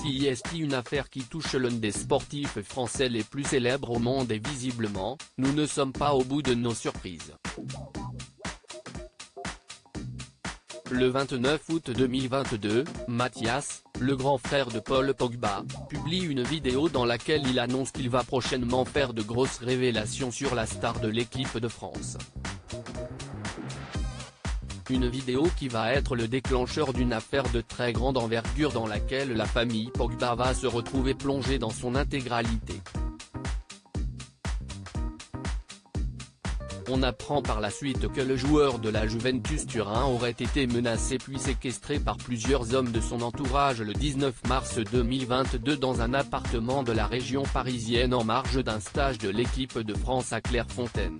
Si est une affaire qui touche l'un des sportifs français les plus célèbres au monde et visiblement, nous ne sommes pas au bout de nos surprises. Le 29 août 2022, Mathias, le grand frère de Paul Pogba, publie une vidéo dans laquelle il annonce qu'il va prochainement faire de grosses révélations sur la star de l'équipe de France. Une vidéo qui va être le déclencheur d'une affaire de très grande envergure dans laquelle la famille Pogba va se retrouver plongée dans son intégralité. On apprend par la suite que le joueur de la Juventus Turin aurait été menacé puis séquestré par plusieurs hommes de son entourage le 19 mars 2022 dans un appartement de la région parisienne en marge d'un stage de l'équipe de France à Clairefontaine.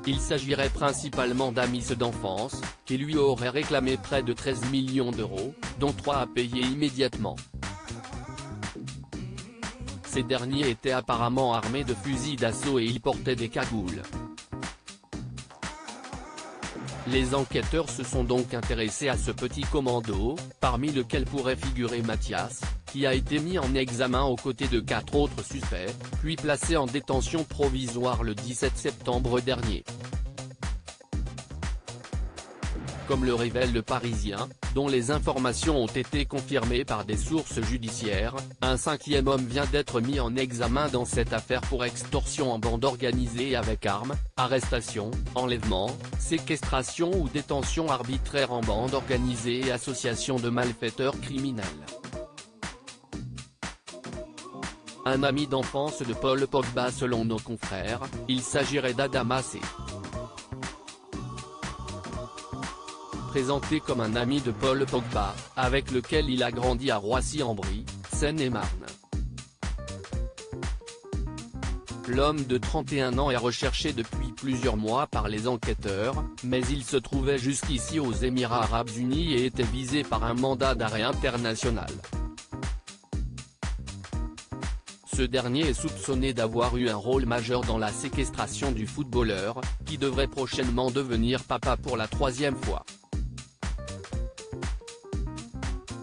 Il s'agirait principalement d'amis d'enfance, qui lui auraient réclamé près de 13 millions d'euros, dont 3 à payer immédiatement. Ces derniers étaient apparemment armés de fusils d'assaut et ils portaient des cagoules. Les enquêteurs se sont donc intéressés à ce petit commando, parmi lequel pourrait figurer Mathias, qui a été mis en examen aux côtés de 4 autres suspects, puis placé en détention provisoire le 17 septembre dernier. Comme le révèle Le Parisien, dont les informations ont été confirmées par des sources judiciaires, un 5e homme vient d'être mis en examen dans cette affaire pour extorsion en bande organisée avec armes, arrestation, enlèvement, séquestration ou détention arbitraire en bande organisée et association de malfaiteurs criminels. Un ami d'enfance de Paul Pogba selon nos confrères, il s'agirait d'Adama C. Présenté comme un ami de Paul Pogba, avec lequel il a grandi à Roissy-en-Brie, Seine-et-Marne. L'homme de 31 ans est recherché depuis plusieurs mois par les enquêteurs, mais il se trouvait jusqu'ici aux Émirats Arabes Unis et était visé par un mandat d'arrêt international. Ce dernier est soupçonné d'avoir eu un rôle majeur dans la séquestration du footballeur, qui devrait prochainement devenir papa pour la 3e fois.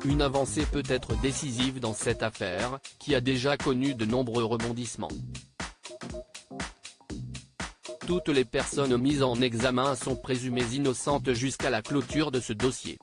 Une avancée peut être décisive dans cette affaire, qui a déjà connu de nombreux rebondissements. Toutes les personnes mises en examen sont présumées innocentes jusqu'à la clôture de ce dossier.